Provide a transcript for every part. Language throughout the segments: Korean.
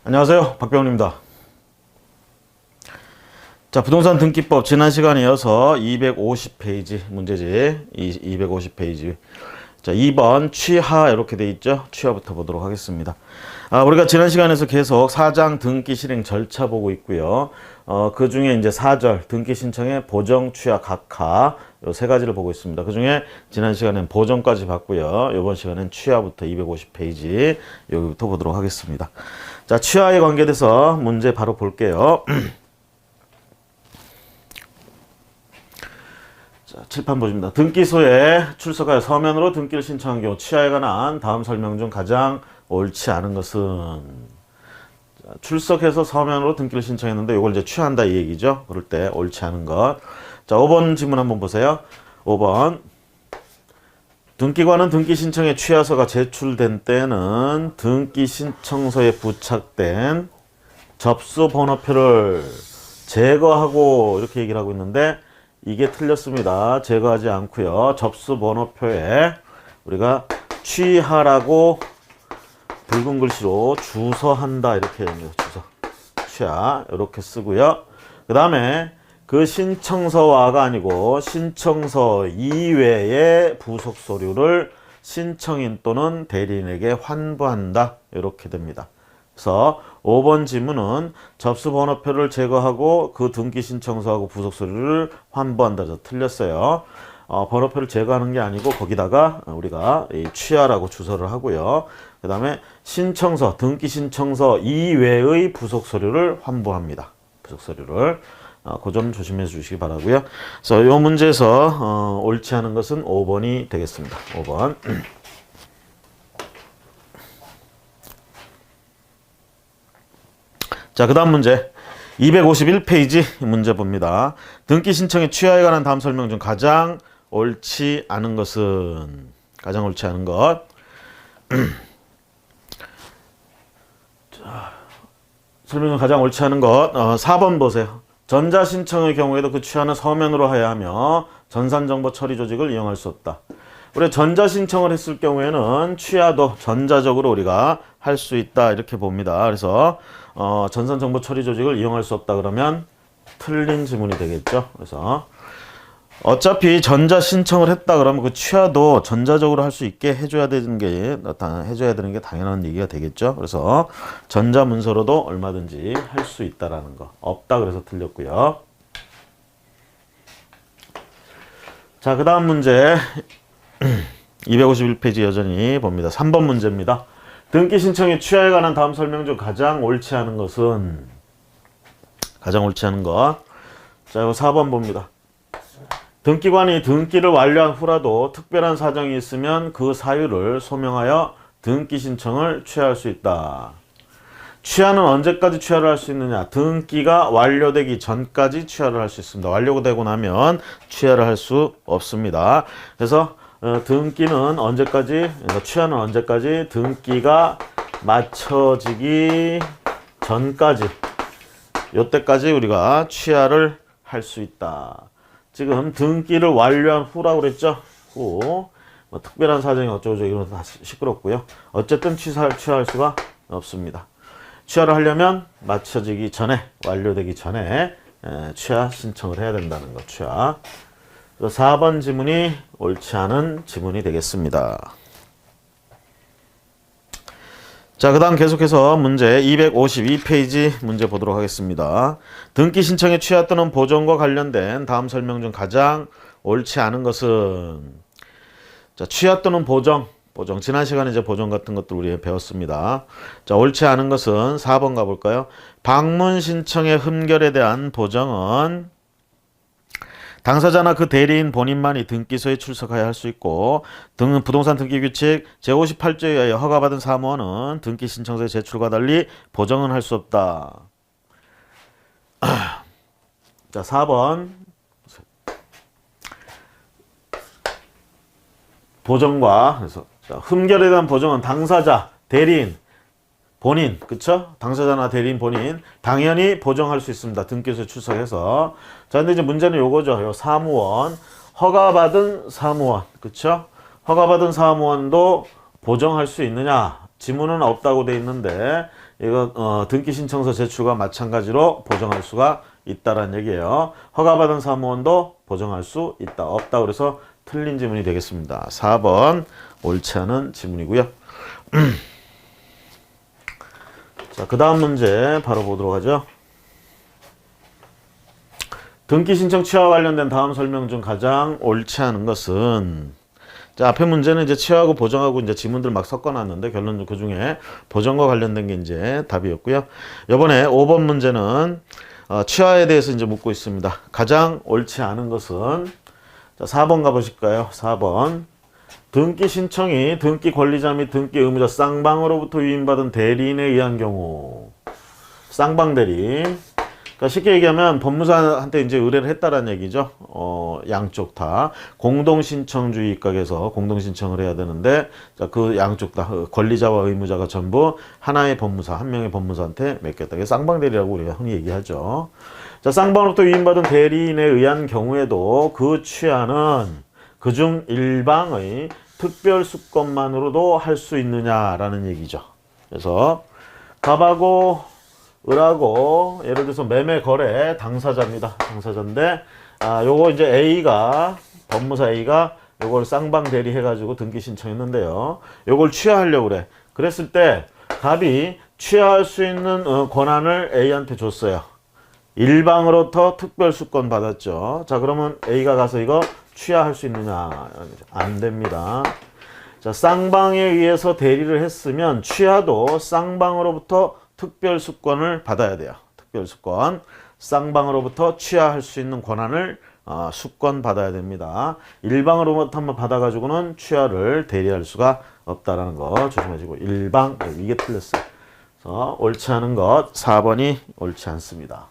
안녕하세요, 박병훈입니다. 자, 부동산 등기법 지난 시간에 이어서 250페이지 문제지. 250페이지. 자, 2번 취하 이렇게 돼 있죠. 취하부터 보도록 하겠습니다. 우리가 지난 시간에서 계속 사장 등기 실행 절차 보고 있고요. 그 중에 이제 4절 등기 신청의 보정, 취하, 각하 요 세 가지를 보고 있습니다. 그 중에 지난 시간엔 보정까지 봤고요. 이번 시간엔 취하부터 250페이지 여기부터 보도록 하겠습니다. 자, 취하에 관계돼서 문제 바로 볼게요. 자, 칠판 보십니다. 등기소에 출석하여 서면으로 등기를 신청한 경우 취하에 관한 다음 설명 중 가장 옳지 않은 것은, 자, 출석해서 서면으로 등기를 신청했는데 이걸 이제 취한다 이 얘기죠. 그럴 때 옳지 않은 것. 자, 5번 질문 한번 보세요. 5번. 등기관은 등기 신청에 취하서가 제출된 때는 등기 신청서에 부착된 접수 번호표를 제거하고 이렇게 얘기를 하고 있는데 이게 틀렸습니다. 제거하지 않고요. 접수 번호표에 우리가 취하라고 붉은 글씨로 주서한다 이렇게 됩니다. 주서. 취하 이렇게 쓰고요. 그 다음에 그 신청서와가 아니고 신청서 이외의 부속 서류를 신청인 또는 대리인에게 환부한다 이렇게 됩니다. 그래서 5번 지문은 접수 번호표를 제거하고 그 등기 신청서하고 부속 서류를 환부한다. 틀렸어요. 번호표를 제거하는 게 아니고 거기다가 우리가 취하라고 주소를 하고요. 그 다음에 신청서, 등기 신청서 이외의 부속 서류를 환부합니다. 부속 서류를. 그 점 조심해 주시기 바라고요. 그래서 이 문제에서 옳지 않은 것은 5번이 되겠습니다. 5번. 자, 그 다음 문제 251페이지 문제 봅니다. 등기 신청의 취하에 관한 다음 설명 중 가장 옳지 않은 것은, 가장 옳지 않은 것. 자, 설명 중 가장 옳지 않은 것 4번 보세요. 전자신청의 경우에도 그 취하는 서면으로 해야 하며 전산정보 처리 조직을 이용할 수 없다. 우리가 전자신청을 했을 경우에는 취하도 전자적으로 우리가 할 수 있다 이렇게 봅니다. 그래서 전산정보 처리 조직을 이용할 수 없다 그러면 틀린 지문이 되겠죠. 그래서 어차피 전자신청을 했다 그러면 그 취하도 전자적으로 할 수 있게 해줘야 되는 게 당연한 얘기가 되겠죠. 그래서 전자문서로도 얼마든지 할 수 있다라는 거. 없다 그래서 틀렸고요. 자, 그 다음 문제 251페이지 여전히 봅니다. 3번 문제입니다. 등기 신청의 취하에 관한 다음 설명 중 가장 옳지 않은 것은, 가장 옳지 않은 것. 자, 이거 4번 봅니다. 등기관이 등기를 완료한 후라도 특별한 사정이 있으면 그 사유를 소명하여 등기 신청을 취하할 수 있다. 취하는 언제까지 취하를 할 수 있느냐? 등기가 완료되기 전까지 취하를 할 수 있습니다. 완료되고 나면 취하를 할 수 없습니다. 그래서 등기는 언제까지, 취하는 언제까지? 등기가 마쳐지기 전까지, 요때까지 우리가 취하를 할 수 있다. 지금 등기를 완료한 후라고 그랬죠? 후. 뭐 특별한 사정이 어쩌고저쩌고 이런 거 다 시끄럽고요. 어쨌든 취할 수가 없습니다. 취하를 하려면 마쳐지기 전에, 완료되기 전에 취하 신청을 해야 된다는 거. 취하. 4번 지문이 옳지 않은 지문이 되겠습니다. 자, 그 다음 계속해서 문제 252페이지 문제 보도록 하겠습니다. 등기 신청의 취하 또는 보정과 관련된 다음 설명 중 가장 옳지 않은 것은, 자, 취하 또는 보정. 지난 시간에 이제 보정 같은 것들 우리 배웠습니다. 자, 옳지 않은 것은 4번 가볼까요? 방문 신청의 흠결에 대한 보정은 당사자나 그 대리인 본인만이 등기소에 출석하여 할 수 있고, 부동산 등기 규칙 제58조에 의하여 허가받은 사무원은 등기 신청서의 제출과 달리 보정은 할 수 없다. 자, 4번. 보정과, 그래서 흠결에 대한 보정은 당사자, 대리인, 본인, 그쵸? 당사자나 대리인 본인 당연히 보정할 수 있습니다. 등기소에 출석해서. 자, 근데 이제 문제는 요거죠. 요 사무원, 허가받은 사무원, 그쵸? 허가받은 사무원도 보정할 수 있느냐? 지문은 없다고 돼 있는데 이거 등기 신청서 제출과 마찬가지로 보정할 수가 있다라는 얘기예요. 허가받은 사무원도 보정할 수 있다. 없다. 그래서 틀린 지문이 되겠습니다. 4번 옳지 않은 지문이고요. 자, 그 다음 문제 바로 보도록 하죠. 등기 신청 취하와 관련된 다음 설명 중 가장 옳지 않은 것은, 자, 앞에 문제는 이제 취하하고 보정하고 이제 지문들 막 섞어놨는데 결론은 그 중에 보정과 관련된 게 이제 답이었고요. 이번에 5번 문제는 취하에 대해서 이제 묻고 있습니다. 가장 옳지 않은 것은, 자, 4번 가보실까요? 4번. 등기 신청이 등기 권리자 및 등기 의무자 쌍방으로부터 위임받은 대리인에 의한 경우. 쌍방 대리. 그러니까 쉽게 얘기하면 법무사한테 이제 의뢰를 했다라는 얘기죠. 양쪽 다 공동신청주의 입각에서 공동신청을 해야 되는데, 자, 그 양쪽 다 권리자와 의무자가 전부 하나의 법무사, 한 명의 법무사한테 맡겼다. 이게 쌍방대리라고 우리가 흔히 얘기하죠. 자, 쌍방으로부터 위임받은 대리인에 의한 경우에도 그 취하는 그중 일방의 특별수권만으로도 할 수 있느냐라는 얘기죠. 그래서 갑하고 을하고 예를 들어서 매매 거래 당사자입니다. 당사자인데 요거 이제 A가 법무사 A가 요걸 쌍방 대리 해가지고 등기 신청했는데요. 요걸 취하하려고 그래. 그랬을 때 갑이 취하할 수 있는 권한을 A한테 줬어요. 일방으로부터 특별수권 받았죠. 자, 그러면 A가 가서 이거 취하할 수 있느냐? 안 됩니다. 자, 쌍방에 의해서 대리를 했으면 취하도 쌍방으로부터 특별수권을 받아야 돼요. 특별수권. 쌍방으로부터 취하할 수 있는 권한을 수권 받아야 됩니다. 일방으로부터 한번 받아가지고는 취하를 대리할 수가 없다라는 거 조심하시고. 일방, 이게 틀렸어요. 그래서 옳지 않은 것 4번이 옳지 않습니다.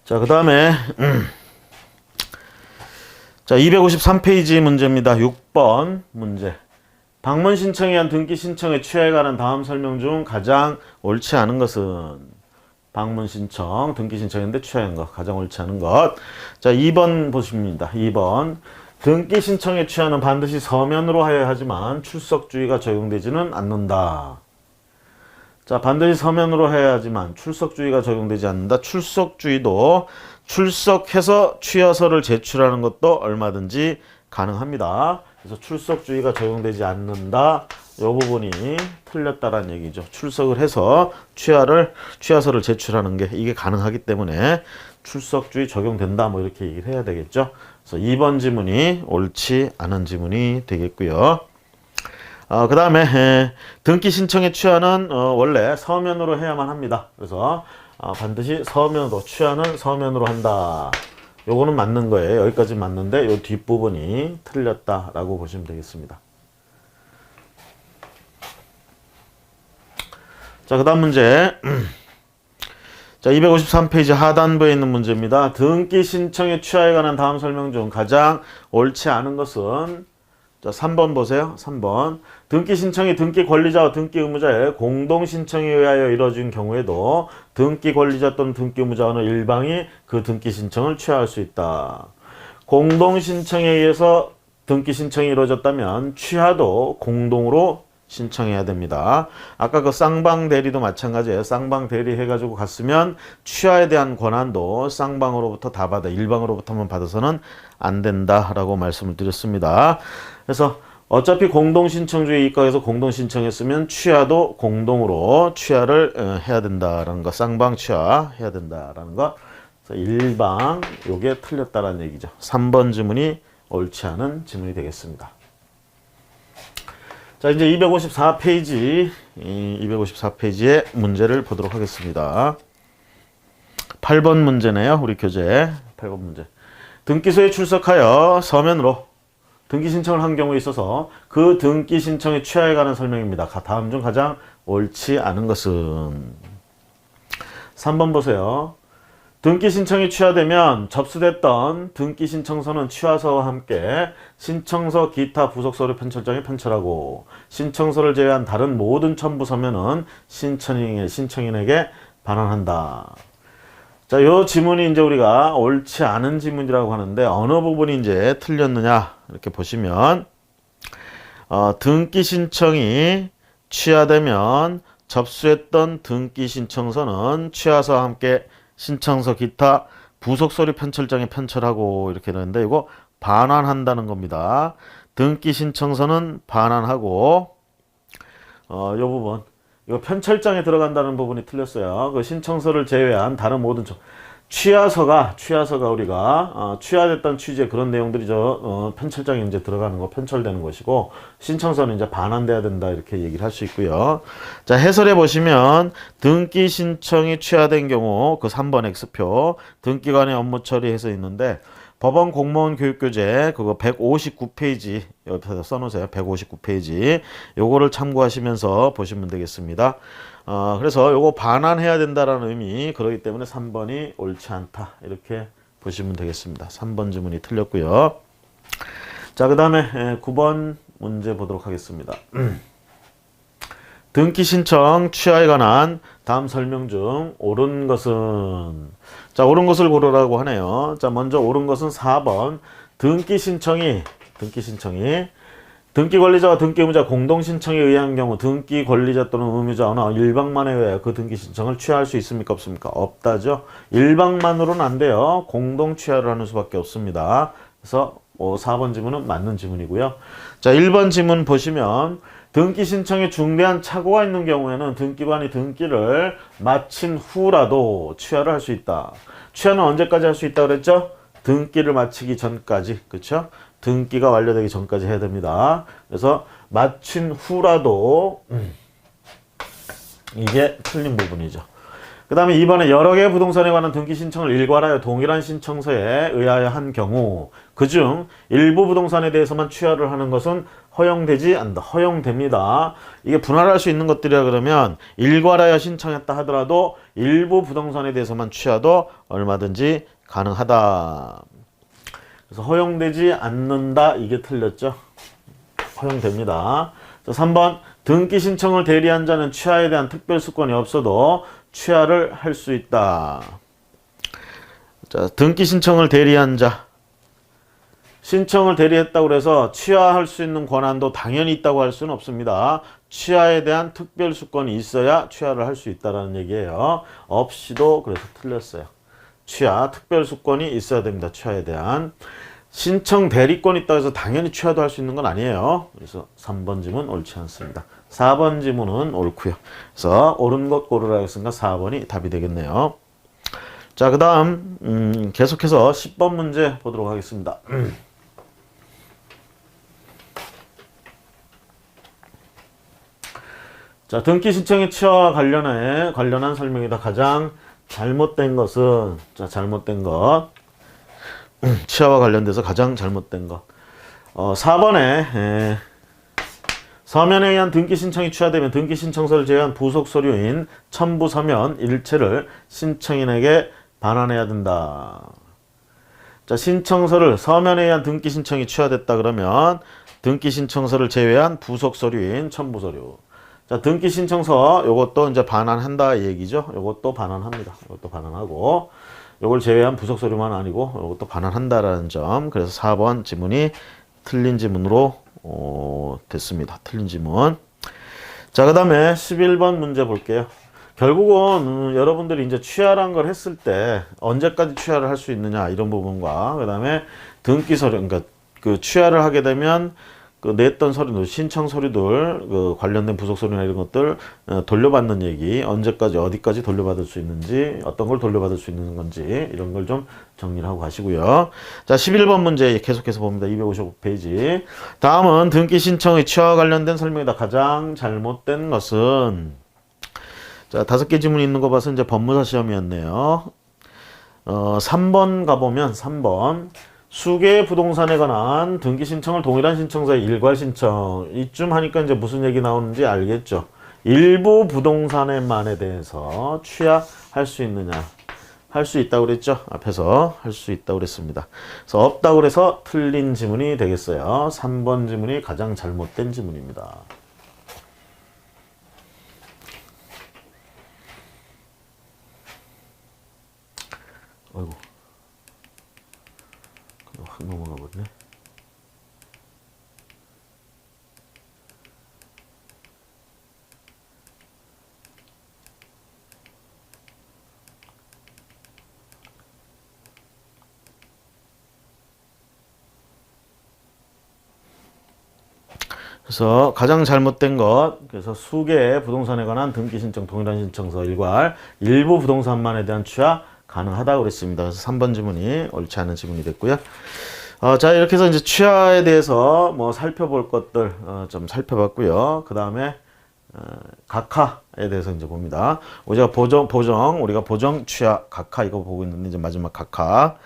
자, 그 다음에 자, 253페이지 문제입니다. 6번 문제. 방문 신청에 의한 등기 신청의 취하에 관한 다음 설명 중 가장 옳지 않은 것은, 방문 신청, 등기 신청인데 취하한 것, 가장 옳지 않은 것. 자, 2번 보십니다. 2번. 등기 신청의 취하는 반드시 서면으로 하여야 하지만 출석주의가 적용되지는 않는다. 자, 반드시 서면으로 해야 하지만 출석주의가 적용되지 않는다. 출석주의도 출석해서 취하서를 제출하는 것도 얼마든지 가능합니다. 그래서 출석주의가 적용되지 않는다. 이 부분이 틀렸다라는 얘기죠. 출석을 해서 취하서를 제출하는 게 이게 가능하기 때문에 출석주의 적용된다. 뭐 이렇게 얘기를 해야 되겠죠. 그래서 2번 지문이 옳지 않은 지문이 되겠고요. 그 다음에 등기 신청의 취하는 원래 서면으로 해야만 합니다. 그래서 반드시 서면으로, 취하는 서면으로 한다. 요거는 맞는 거예요. 여기까지 맞는데 요 뒷부분이 틀렸다라고 보시면 되겠습니다. 자, 그 다음 문제. 자, 253페이지 하단부에 있는 문제입니다. 등기 신청의 취하에 관한 다음 설명 중 가장 옳지 않은 것은, 자, 3번 보세요. 3번. 등기 신청이 등기 권리자와 등기 의무자의 공동 신청에 의하여 이루어진 경우에도 등기 권리자 또는 등기 의무자 어느 일방이 그 등기 신청을 취하할 수 있다. 공동 신청에 의해서 등기 신청이 이루어졌다면 취하도 공동으로 신청해야 됩니다. 아까 그 쌍방 대리도 마찬가지예요. 쌍방 대리 해가지고 갔으면 취하에 대한 권한도 쌍방으로부터 다 받아, 일방으로부터만 받아서는 안 된다라고 말씀을 드렸습니다. 그래서 어차피 공동신청주의 입각에서 공동신청했으면 취하도 공동으로 취하를 해야 된다라는 거, 쌍방 취하 해야 된다라는 거. 그래서 일방, 요게 틀렸다라는 얘기죠. 3번 지문이 옳지 않은 지문이 되겠습니다. 자, 이제 254페이지의 문제를 보도록 하겠습니다. 8번 문제네요. 우리 교재 8번 문제. 등기소에 출석하여 서면으로 등기 신청을 한 경우에 있어서 그 등기 신청의 취하에 관한 설명입니다. 다음 중 가장 옳지 않은 것은, 3번 보세요. 등기 신청이 취하되면 접수됐던 등기 신청서는 취하서와 함께 신청서 기타 부속 서류 편철장에 편철하고 신청서를 제외한 다른 모든 첨부 서면은 신청인에게 반환한다. 자, 요 지문이 이제 우리가 옳지 않은 지문이라고 하는데 어느 부분이 이제 틀렸느냐 이렇게 보시면 등기 신청이 취하되면 접수했던 등기 신청서는 취하서와 함께 신청서 기타 부속 서류 편철장에 편철하고 이렇게 되는데 이거 반환한다는 겁니다. 등기 신청서는 반환하고 요 부분 이거 편철장에 들어간다는 부분이 틀렸어요. 그 신청서를 제외한 다른 모든 취하서가 우리가 취하됐던 취지의 그런 내용들이 편철장에 이제 들어가는 거 편철되는 것이고 신청서는 이제 반환돼야 된다 이렇게 얘기를 할 수 있고요. 자, 해설해 보시면 등기 신청이 취하된 경우 그 3번 X표 등기관의 업무 처리해서 있는데 법원 공무원 교육교재 그거 159페이지 옆에다 써놓으세요. 159페이지 요거를 참고하시면서 보시면 되겠습니다. 그래서 요거 반환해야 된다라는 의미 그렇기 때문에 3번이 옳지 않다 이렇게 보시면 되겠습니다. 3번 지문이 틀렸고요. 자, 그 다음에 9번 문제 보도록 하겠습니다. 등기 신청 취하에 관한 다음 설명 중 옳은 것은 자, 옳은 것을 고르라고 하네요. 자, 먼저 옳은 것은 4번 등기 신청이 등기 권리자와 등기 의무자 공동 신청에 의한 경우 등기 권리자 또는 의무자 어느 일방만에 의하여 그 등기 신청을 취하할 수 있습니까 없습니까? 없다죠. 일방만으로는 안 돼요. 공동 취하를 하는 수밖에 없습니다. 그래서 4번 지문은 맞는 지문이고요. 자, 1번 지문 보시면 등기 신청에 중대한 착오가 있는 경우에는 등기관이 등기를 마친 후라도 취하를 할 수 있다. 취하는 언제까지 할 수 있다 그랬죠? 등기를 마치기 전까지. 그렇죠? 등기가 완료되기 전까지 해야 됩니다. 그래서 마친 후라도 이게 틀린 부분이죠. 그 다음에 2번에 여러 개의 부동산에 관한 등기 신청을 일괄하여 동일한 신청서에 의하여 한 경우 그중 일부 부동산에 대해서만 취하를 하는 것은 허용되지 않는다. 허용됩니다. 이게 분할할 수 있는 것들이라 그러면 일괄하여 신청했다 하더라도 일부 부동산에 대해서만 취하도 얼마든지 가능하다. 그래서 허용되지 않는다. 이게 틀렸죠. 허용됩니다. 3번 등기 신청을 대리한 자는 취하에 대한 특별수권이 없어도 취하를 할 수 있다. 자, 등기 신청을 대리한 자. 신청을 대리했다고 해서 취하할 수 있는 권한도 당연히 있다고 할 수는 없습니다. 취하에 대한 특별수권이 있어야 취하를 할 수 있다는 얘기예요. 없이도 그래서 틀렸어요. 취하, 특별수권이 있어야 됩니다. 취하에 대한. 신청 대리권이 있다고 해서 당연히 취하도 할 수 있는 건 아니에요. 그래서 3번 지문 옳지 않습니다. 4번 지문은 옳고요. 그래서 옳은 것 고르라 했으니까 4번이 답이 되겠네요. 자, 그 다음 계속해서 10번 문제 보도록 하겠습니다. 자, 등기 신청의 취하와 관련한 설명이다. 가장 잘못된 것은 잘못된 것 취하와 관련돼서 가장 잘못된 것 4번에 서면에 의한 등기 신청이 취하되면 등기 신청서를 제외한 부속 서류인 첨부 서면 일체를 신청인에게 반환해야 된다. 자, 신청서를 서면에 의한 등기 신청이 취하됐다 그러면 등기 신청서를 제외한 부속 서류인 첨부 서류. 자, 등기 신청서 요것도 이제 반환한다 얘기죠. 요것도 반환합니다. 요것도 반환하고 요걸 제외한 부속 서류만 아니고 요것도 반환한다라는 점. 그래서 4번 지문이 틀린 지문으로 됐습니다. 틀린 지문. 자, 그 다음에 11번 문제 볼게요. 결국은 여러분들이 이제 취하라는 걸 했을 때 언제까지 취하를 할 수 있느냐 이런 부분과 그 다음에 등기 서류, 그러니까 그 취하를 하게 되면 그 냈던 서류들, 신청 서류들, 그 관련된 부속 서류나 이런 것들 돌려받는 얘기, 언제까지 어디까지 돌려받을 수 있는지, 어떤 걸 돌려받을 수 있는 건지 이런 걸 좀 정리를 하고 가시고요. 자, 11번 문제 계속해서 봅니다. 255페이지. 다음은 등기 신청의 취하와 관련된 설명이다. 가장 잘못된 것은 자, 5개 지문이 있는 거 봐서 이제 법무사 시험이었네요. 3번 가보면 3번 수개의 부동산에 관한 등기 신청을 동일한 신청서에 일괄 신청. 이쯤 하니까 이제 무슨 얘기 나오는지 알겠죠. 일부 부동산에만에 대해서 취하할 수 있느냐. 할 수 있다고 그랬죠. 앞에서 할 수 있다고 그랬습니다. 그래서 없다고 그래서 틀린 지문이 되겠어요. 3번 지문이 가장 잘못된 지문입니다. 아이고. 확 넘어가 버리네. 그래서 가장 잘못된 것, 그래서 수개의 부동산에 관한 등기 신청, 동일한 신청서 일괄 일부 부동산만에 대한 취하 가능하다고 그랬습니다. 그래서 3번 지문이 옳지 않은 지문이 됐고요. 자, 이렇게 해서 이제 취하에 대해서 뭐 살펴볼 것들 좀 살펴봤고요. 그 다음에 각하에 대해서 이제 봅니다. 우리가 우리가 보정, 취하, 각하 이거 보고 있는데 이제 마지막 각하.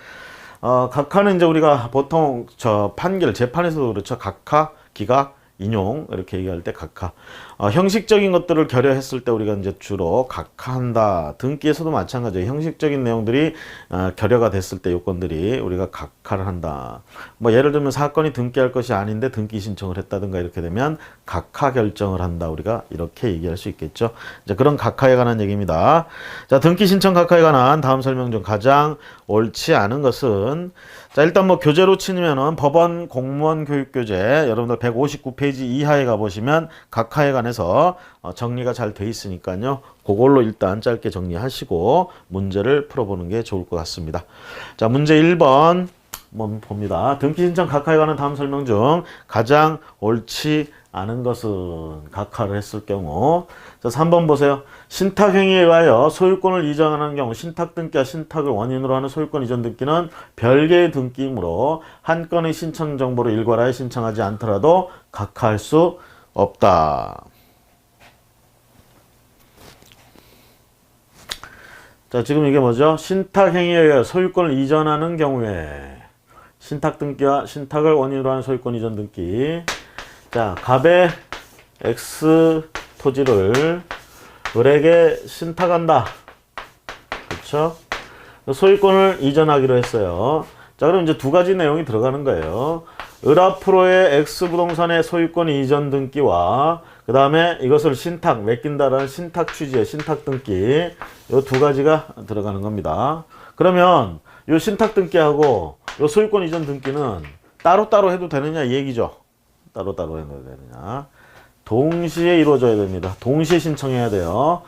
각하는 이제 우리가 보통 판결, 재판에서도 그렇죠. 각하, 기각, 인용 이렇게 얘기할 때 각하. 형식적인 것들을 결여했을 때 우리가 이제 주로 각하한다. 등기에서도 마찬가지예요. 형식적인 내용들이 결여가 됐을 때 요건들이 우리가 각하를 한다. 뭐 예를 들면 사건이 등기할 것이 아닌데 등기 신청을 했다든가 이렇게 되면 각하 결정을 한다. 우리가 이렇게 얘기할 수 있겠죠. 이제 그런 각하에 관한 얘기입니다. 자, 등기 신청 각하에 관한 다음 설명 중 가장 옳지 않은 것은, 자, 일단 뭐 교재로 치면은 법원 공무원 교육교재 여러분들 159페이지 이하에 가보시면 각하에 관해서 정리가 잘 돼 있으니까요. 그걸로 일단 짧게 정리하시고 문제를 풀어보는 게 좋을 것 같습니다. 자, 문제 1번 한번 봅니다. 등기 신청 각하에 관한 다음 설명 중 가장 옳지 않은 것은, 각하를 했을 경우. 자, 3번 보세요. 신탁행위에 의하여 소유권을 이전하는 경우 신탁 등기와 신탁을 원인으로 하는 소유권 이전 등기는 별개의 등기이므로 한 건의 신청 정보를 일괄하여 신청하지 않더라도 각하할 수 없다. 자, 지금 이게 뭐죠? 신탁행위에 의하여 소유권을 이전하는 경우에 신탁 등기와 신탁을 원인으로 하는 소유권 이전 등기. 자, 갑의 X 토지를 을에게 신탁한다. 그렇죠? 소유권을 이전하기로 했어요. 자, 그럼 이제 두 가지 내용이 들어가는 거예요. 을 앞으로의 X 부동산의 소유권 이전 등기와 그 다음에 이것을 신탁, 맡긴다라는 신탁 취지의 신탁 등기, 요 두 가지가 들어가는 겁니다. 그러면 요 신탁 등기하고 요 소유권 이전 등기는 따로따로 해도 되느냐 이 얘기죠. 따로따로 해도 되느냐. 동시에 이루어져야 됩니다. 동시에 신청해야 돼요.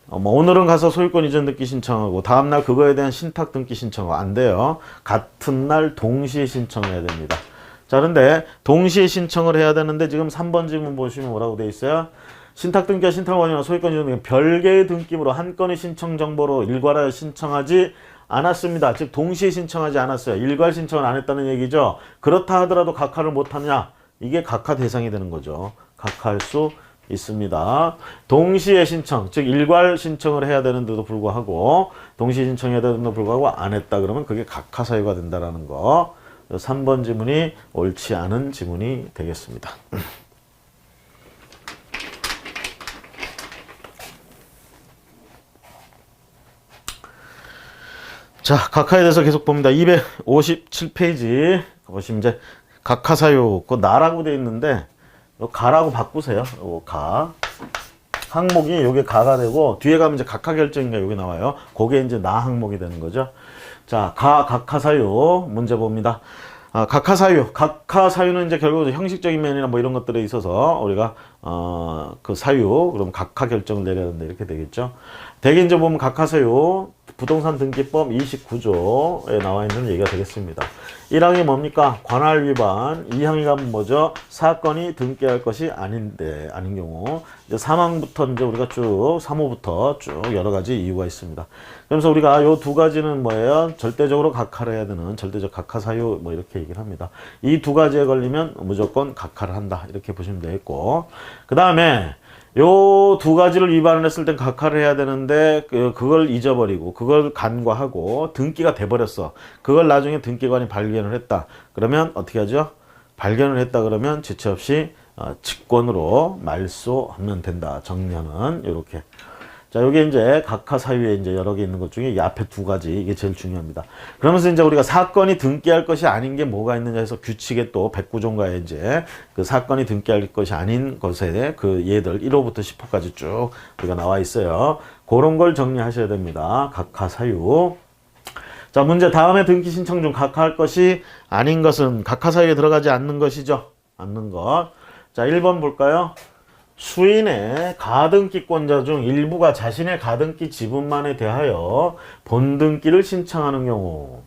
뭐 오늘은 가서 소유권 이전 등기 신청하고 다음날 그거에 대한 신탁 등기 신청하고 안 돼요. 같은 날 동시에 신청해야 됩니다. 자, 그런데 동시에 신청을 해야 되는데 지금 3번 질문 보시면 뭐라고 돼 있어요? 신탁 등기와 신탁 원인과 소유권 이전 등기 별개의 등기므로 한 건의 신청 정보로 일괄하여 신청하지 않았습니다. 즉 동시에 신청하지 않았어요. 일괄 신청을 안 했다는 얘기죠. 그렇다 하더라도 각하를 못하느냐? 이게 각하 대상이 되는 거죠. 각하할 수 있습니다. 동시에 신청, 즉 일괄 신청을 해야 되는데도 불구하고 동시에 신청해야 되는데도 불구하고 안 했다 그러면 그게 각하 사유가 된다라는 거. 3번 지문이 옳지 않은 지문이 되겠습니다. 자, 각하에 대해서 계속 봅니다. 257페이지 보시면 이제 각하 사유, 그 나라고 되어 있는데 가라고 바꾸세요. 가. 항목이 요게 가가 되고 뒤에 가면 이제 각하 결정인가 요게 나와요. 그게 이제 나 항목이 되는 거죠. 자, 각하 사유 문제 봅니다. 각하 사유는 이제 결국 형식적인 면이나 뭐 이런 것들에 있어서 우리가 그 사유 그럼 각하 결정을 내려야 된다 이렇게 되겠죠. 대개 이제 보면 각하 사유 부동산 등기법 29조에 나와 있는 얘기가 되겠습니다. 1항이 뭡니까? 관할 위반. 2항이 가면 뭐죠? 사건이 등기할 것이 아닌 경우. 이제 3항부터 이제 우리가 쭉 3호부터 쭉 여러 가지 이유가 있습니다. 그래서 우리가 요 두 가지는 뭐예요? 절대적으로 각하를 해야 되는 절대적 각하 사유 뭐 이렇게 얘기를 합니다. 이 두 가지에 걸리면 무조건 각하를 한다. 이렇게 보시면 되겠고. 그 다음에 요 두 가지를 위반을 했을 땐 각하를 해야 되는데 그걸 잊어버리고 그걸 간과하고 등기가 돼버렸어. 그걸 나중에 등기관이 발견을 했다. 그러면 어떻게 하죠? 발견을 했다 그러면 지체 없이 직권으로 말소하면 된다. 정리하는 이렇게. 자, 요게 이제 각하 사유에 이제 여러 개 있는 것 중에 이 앞에 두 가지 이게 제일 중요합니다. 그러면서 이제 우리가 사건이 등기할 것이 아닌 게 뭐가 있느냐 해서 규칙에 또 109조인가에 이제 그 사건이 등기할 것이 아닌 것에 그 예들 1호부터 10호까지 쭉 우리가 나와 있어요. 그런 걸 정리하셔야 됩니다. 각하 사유. 자, 문제 다음에 등기 신청 중 각하할 것이 아닌 것은 각하 사유에 들어가지 않는 것이죠. 않는 것. 자, 1번 볼까요? 수인의 가등기권자 중 일부가 자신의 가등기 지분만에 대하여 본등기를 신청하는 경우.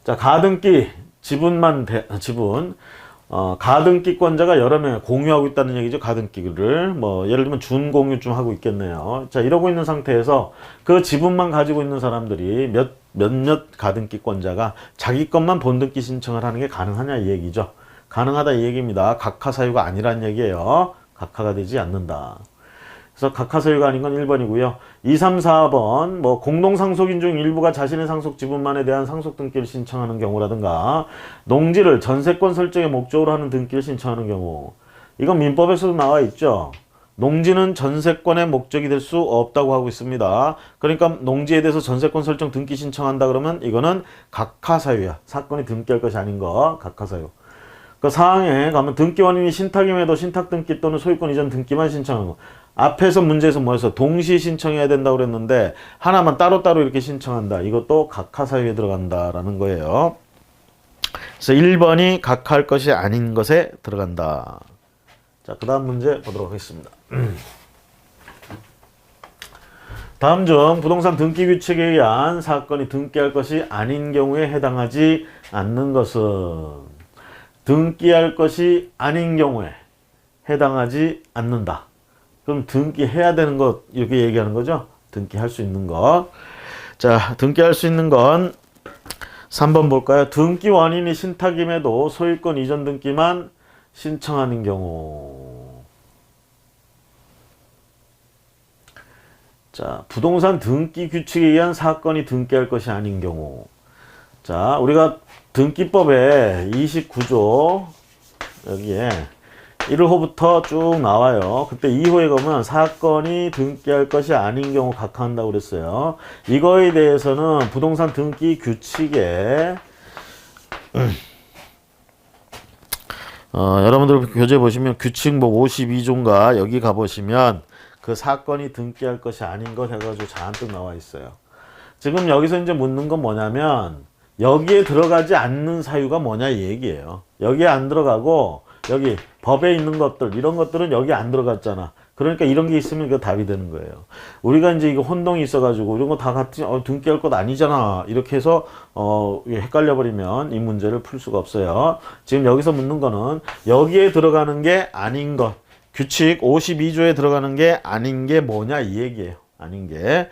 자, 가등기 지분 가등기권자가 여러 명 공유하고 있다는 얘기죠. 가등기를 뭐 예를 들면 준공유 좀 하고 있겠네요. 자, 이러고 있는 상태에서 그 지분만 가지고 있는 사람들이 몇몇 가등기권자가 자기 것만 본등기 신청을 하는 게 가능하냐 이 얘기죠. 가능하다 이 얘기입니다. 각하 사유가 아니란 얘기예요. 각하가 되지 않는다. 그래서 각하 사유가 아닌 건 1번이고요. 2, 3, 4번 뭐 공동상속인 중 일부가 자신의 상속 지분만에 대한 상속 등기를 신청하는 경우라든가 농지를 전세권 설정의 목적으로 하는 등기를 신청하는 경우. 이건 민법에서도 나와 있죠. 농지는 전세권의 목적이 될 수 없다고 하고 있습니다. 그러니까 농지에 대해서 전세권 설정 등기 신청한다 그러면 이거는 각하 사유야. 사건이 등기할 것이 아닌 거 각하 사유. 그 사항에 가면 등기 원인이 신탁임에도 신탁 등기 또는 소유권 이전 등기만 신청하는 거. 앞에서 문제에서 뭐였어? 동시에 신청해야 된다고 그랬는데 하나만 따로따로 이렇게 신청한다. 이것도 각하 사유에 들어간다라는 거예요. 그래서 1번이 각하할 것이 아닌 것에 들어간다. 자, 그 다음 문제 보도록 하겠습니다. 다음 중 부동산 등기 규칙에 의한 사건이 등기할 것이 아닌 경우에 해당하지 않는 것은 등기할 것이 아닌 경우에 해당하지 않는다. 그럼 등기해야 되는 것 이렇게 얘기하는 거죠. 등기할 수 있는 것. 자, 등기할 수 있는 건 3번 볼까요? 등기 원인이 신탁임에도 소유권 이전 등기만 신청하는 경우. 자, 부동산 등기 규칙에 의한 사건이 등기할 것이 아닌 경우. 자, 우리가 등기법에 29조 여기에 1호부터 쭉 나와요. 그때 2호에 가면 사건이 등기할 것이 아닌 경우 각하한다고 그랬어요. 이거에 대해서는 부동산 등기 규칙에 여러분들 교재 보시면 규칙 뭐 52조인가 여기 가보시면 그 사건이 등기할 것이 아닌 것 해가지고 잔뜩 나와 있어요. 지금 여기서 이제 묻는 건 뭐냐면 여기에 들어가지 않는 사유가 뭐냐 이 얘기예요. 여기에 안 들어가고 여기 법에 있는 것들 이런 것들은 여기 안 들어갔잖아. 그러니까 이런 게 있으면 이거 답이 되는 거예요. 우리가 이제 이거 혼동이 있어가지고 이런 거 다 같이 등기할 것 아니잖아 이렇게 해서 헷갈려 버리면 이 문제를 풀 수가 없어요. 지금 여기서 묻는 거는 여기에 들어가는 게 아닌 것, 규칙 52조에 들어가는 게 아닌 게 뭐냐 이 얘기예요. 아닌 게.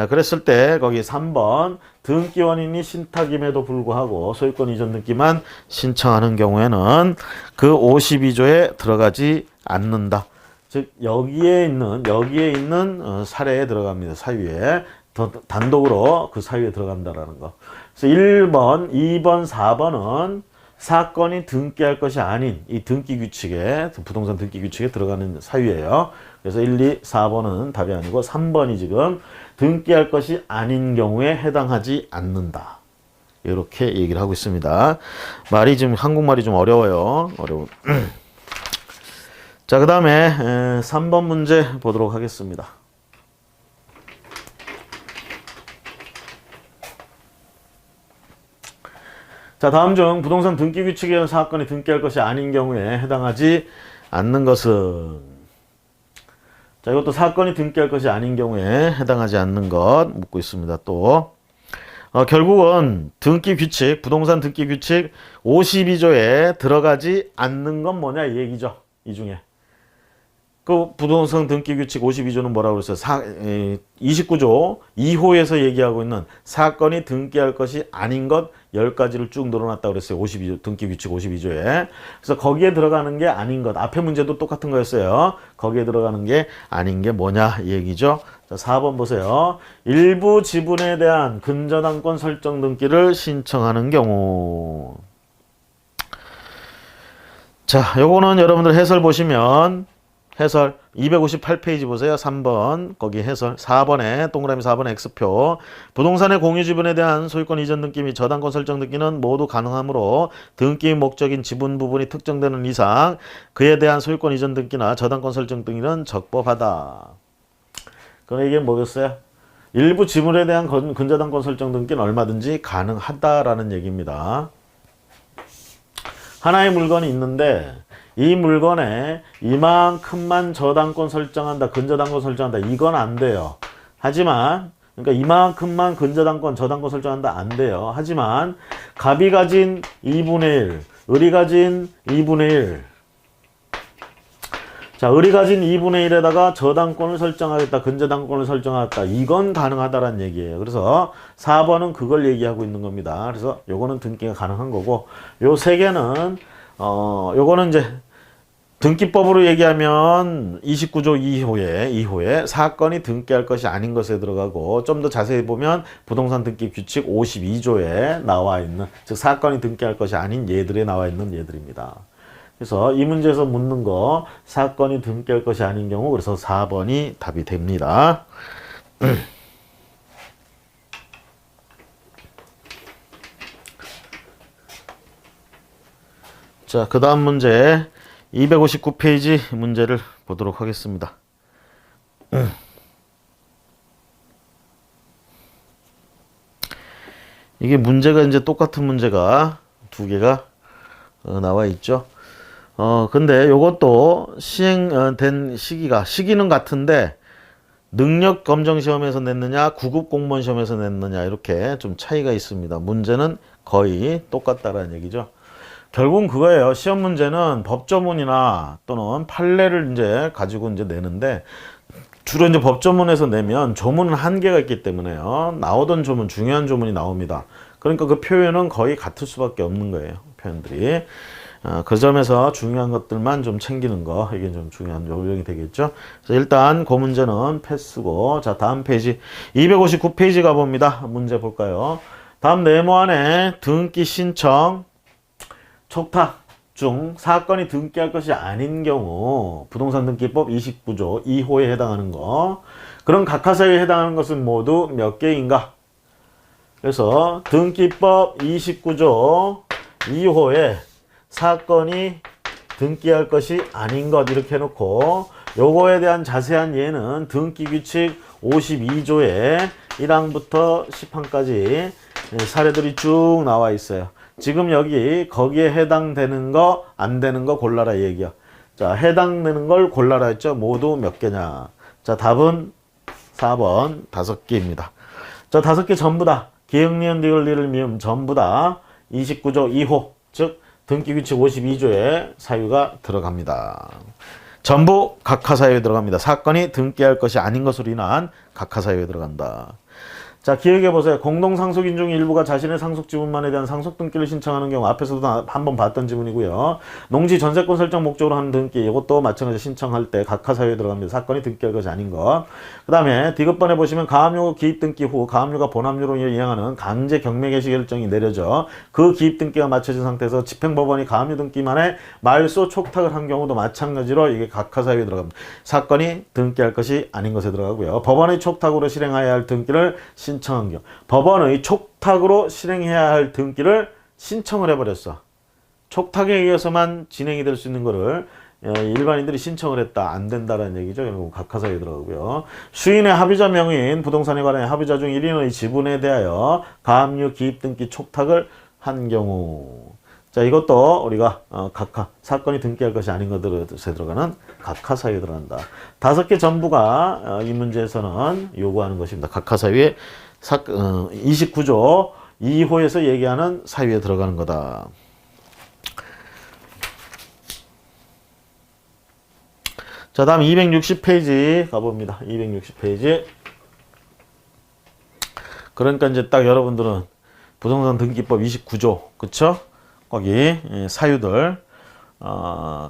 그랬을 때 거기 3번 등기 원인이 신탁임에도 불구하고 소유권 이전 등기만 신청하는 경우에는 그 52조에 들어가지 않는다. 즉 여기에 있는 사례에 들어갑니다. 사유에 단독으로 그 사유에 들어간다라는 거. 그래서 1번, 2번, 4번은 사건이 등기할 것이 아닌 이 등기 규칙에 부동산 등기 규칙에 들어가는 사유예요. 그래서 1, 2, 4번은 답이 아니고 3번이 지금 등기할 것이 아닌 경우에 해당하지 않는다. 이렇게 얘기를 하고 있습니다. 말이 지금 한국말이 좀 어려워요. 자, 그 다음에 3번 문제 보도록 하겠습니다. 자, 다음 중 부동산 등기 규칙에 의한 사건이 등기할 것이 아닌 경우에 해당하지 않는 것은. 자, 이것도 사건이 등기할 것이 아닌 경우에 해당하지 않는 것 묻고 있습니다. 또 결국은 등기 규칙, 부동산 등기 규칙 52조에 들어가지 않는 건 뭐냐 이 얘기죠. 이 중에 그 부동산 등기 규칙 52조는 뭐라고 그랬어요? 29조 2호에서 얘기하고 있는 사건이 등기할 것이 아닌 것 10가지를 쭉 늘어났다고 그랬어요. 52조, 등기 규칙 52조에. 그래서 거기에 들어가는 게 아닌 것. 앞에 문제도 똑같은 거였어요. 거기에 들어가는 게 아닌 게 뭐냐 이 얘기죠. 자, 4번 보세요. 일부 지분에 대한 근저당권 설정 등기를 신청하는 경우. 자, 요거는 여러분들 해설 보시면 해설 258페이지 보세요. 3번 거기 해설 4번에 동그라미 4번에 X표 부동산의 공유 지분에 대한 소유권 이전 등기 및 저당권 설정 등기는 모두 가능하므로 등기 목적인 지분 부분이 특정되는 이상 그에 대한 소유권 이전 등기나 저당권 설정 등기는 적법하다. 그럼 이게 뭐겠어요? 일부 지물에 대한 근저당권 설정 등기는 얼마든지 가능하다라는 얘기입니다. 하나의 물건이 있는데 이 물건에 이만큼만 저당권 설정한다, 근저당권 설정한다, 이건 안 돼요. 하지만 그러니까 이만큼만 근저당권, 저당권 설정한다, 안 돼요. 하지만 갑이 가진 2분의 1, 을이 가진 2분의 1. 자, 을이 가진 2분의 1에다가 저당권을 설정하겠다, 근저당권을 설정하겠다. 이건 가능하다라는 얘기예요. 그래서 4번은 그걸 얘기하고 있는 겁니다. 그래서 요거는 등기가 가능한 거고, 요 세 개는 요거는 이제 등기법으로 얘기하면 29조 2호에 사건이 등기할 것이 아닌 것에 들어가고, 좀 더 자세히 보면 부동산 등기 규칙 52조에 나와 있는, 즉 사건이 등기할 것이 아닌 예들에 나와 있는 예들입니다. 그래서 이 문제에서 묻는 거 사건이 등기할 것이 아닌 경우, 그래서 4번이 답이 됩니다. 자, 그 다음 문제 259페이지 문제를 보도록 하겠습니다. 이게 문제가 이제 똑같은 문제가 두 개가 나와 있죠. 근데 요것도 시행된 시기는 같은데 능력 검정 시험에서 냈느냐, 구급 공무원 시험에서 냈느냐, 이렇게 좀 차이가 있습니다. 문제는 거의 똑같다라는 얘기죠. 결국은 그거예요. 시험 문제는 법조문이나 또는 판례를 이제 가지고 이제 내는데, 주로 이제 법조문에서 내면 조문은 한계가 있기 때문에요. 나오던 조문, 중요한 조문이 나옵니다. 그러니까 그 표현은 거의 같을 수밖에 없는 거예요. 표현들이. 그 점에서 중요한 것들만 좀 챙기는 거, 이게 좀 중요한 요령이 되겠죠. 그래서 일단 그 문제는 패스고, 자, 다음 페이지 259페이지 가봅니다. 문제 볼까요? 다음 네모안에 등기 신청, 촉탁 중 사건이 등기할 것이 아닌 경우 부동산 등기법 29조 2호에 해당하는 거, 그럼 각하사유에 해당하는 것은 모두 몇 개인가? 그래서 등기법 29조 2호에 사건이 등기할 것이 아닌 것 이렇게 해놓고, 요거에 대한 자세한 예는 등기규칙 52조에 1항부터 10항까지 사례들이 쭉 나와 있어요. 지금 여기 거기에 해당되는 거, 안 되는 거 골라라 이 얘기야. 자, 해당되는 걸 골라라 했죠. 모두 몇 개냐. 자, 답은 4번 5개입니다. 자, 5개 전부 다 기역, 니은, 디귿, 리을, 미음 전부 다 29조 2호, 즉 등기규칙 52조에 사유가 들어갑니다. 전부 각하사유에 들어갑니다. 사건이 등기할 것이 아닌 것으로 인한 각하사유에 들어간다. 자, 기억해 보세요. 공동상속인 중 일부가 자신의 상속 지분만에 대한 상속 등기를 신청하는 경우, 앞에서도 한번 봤던 지문이고요. 농지 전세권 설정 목적으로 하는 등기, 이것도 마찬가지로 신청할 때 각하사유에 들어갑니다. 사건이 등기할 것이 아닌 것. 그 다음에 디귿번에 보시면 가압류 기입 등기 후 가압류가 본압류로 이행하는 강제 경매 개시 결정이 내려져 그 기입 등기가 마쳐진 상태에서 집행법원이 가압류 등기만에 말소 촉탁을 한 경우도 마찬가지로 이게 각하사유에 들어갑니다. 사건이 등기할 것이 아닌 것에 들어가고요. 법원의 촉탁으로 실행해야 할 등기를 신청한 경우, 법원의 촉탁으로 실행해야 할 등기를 신청을 해버렸어. 촉탁에 의해서만 진행이 될 수 있는 거를 일반인들이 신청을 했다, 안 된다라는 얘기죠. 결국 각하사유에 들어가고요. 수인의 합의자 명의인 부동산에 관한 합의자 중 1인의 지분에 대하여 가압류 기입 등기 촉탁을 한 경우, 자, 이것도 우리가 각하, 사건이 등기할 것이 아닌 것들에 들어가는 각하사유에 들어간다. 5개 전부가 이 문제에서는 요구하는 것입니다. 각하사유에 29조 2호에서 얘기하는 사유에 들어가는 거다. 자, 다음 260페이지 가봅니다. 260페이지. 그러니까 이제 딱 여러분들은 부동산 등기법 29조, 그쵸? 거기 사유들,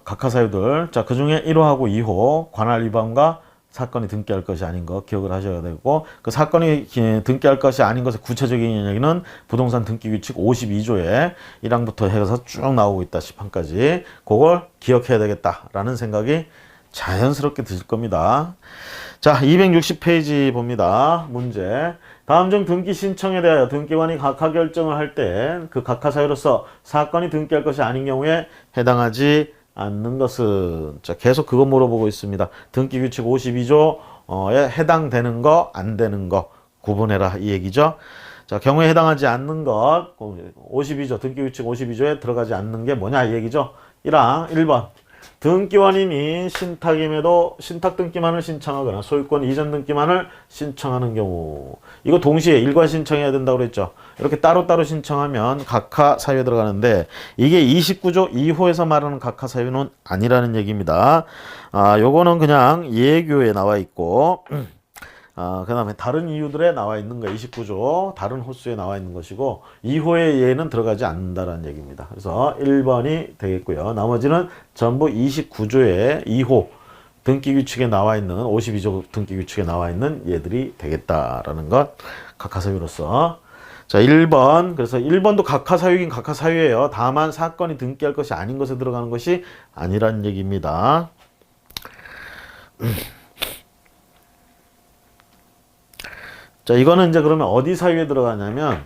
각하사유들. 자, 그 중에 1호하고 2호 관할 위반과 사건이 등기할 것이 아닌 것 기억을 하셔야 되고, 그 사건이 등기할 것이 아닌 것의 구체적인 얘기는 부동산 등기규칙 52조에 1항부터 해서 쭉 나오고 있다, 10항까지. 그걸 기억해야 되겠다라는 생각이 자연스럽게 드실 겁니다. 자, 260페이지 봅니다. 문제. 다음 중 등기 신청에 대하여 등기관이 각하 결정을 할 때 그 각하 사유로서 사건이 등기할 것이 아닌 경우에 해당하지 않는 것은, 자, 계속 그거 물어보고 있습니다. 등기규칙 52조에 해당되는 거, 안 되는 거, 구분해라 이 얘기죠. 자, 경우에 해당하지 않는 것 52조 등기규칙 52조에 들어가지 않는 게 뭐냐 이 얘기죠. 1번 등기원인이 신탁임에도 신탁 등기만을 신청하거나 소유권 이전 등기만을 신청하는 경우 이거 동시에 일괄 신청해야 된다고 그랬죠. 이렇게 따로따로 신청하면 각하 사유에 들어가는데 이게 29조 2호에서 말하는 각하 사유는 아니라는 얘기입니다. 요거는 그냥 예교에 나와 있고 그 다음에 다른 이유들에 나와 있는 거 29조 다른 호수에 나와 있는 것이고 2호의 예는 들어가지 않는다라는 얘기입니다. 그래서 1번이 되겠고요. 나머지는 전부 29조의 2호 등기규칙에 나와 있는 52조 등기규칙에 나와 있는 예들이 되겠다라는 것 각하사유로서. 자, 1번. 그래서 1번도 각하사유긴 각하사유예요. 다만 사건이 등기할 것이 아닌 것에 들어가는 것이 아니라는 얘기입니다. 자, 이거는 이제 그러면 어디 사유에 들어가냐면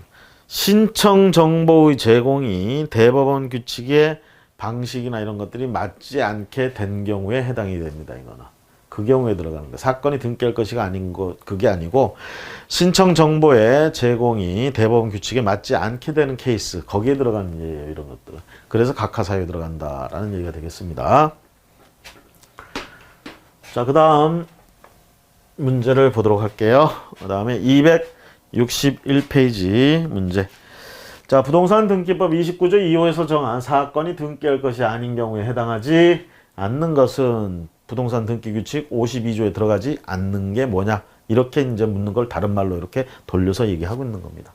신청 정보의 제공이 대법원 규칙의 방식이나 이런 것들이 맞지 않게 된 경우에 해당이 됩니다. 이거는 그 경우에 들어가는 거예요. 사건이 등기할 것이 아닌 거 그게 아니고 신청 정보의 제공이 대법원 규칙에 맞지 않게 되는 케이스 거기에 들어가는 예예요. 이런 것들. 그래서 각하 사유에 들어간다라는 얘기가 되겠습니다. 자, 그다음 문제를 보도록 할게요. 그 다음에 261페이지 문제. 자, 부동산 등기법 29조 2호에서 정한 사건이 등기할 것이 아닌 경우에 해당하지 않는 것은 부동산 등기규칙 52조에 들어가지 않는 게 뭐냐 이렇게 이제 묻는 걸 다른 말로 이렇게 돌려서 얘기하고 있는 겁니다.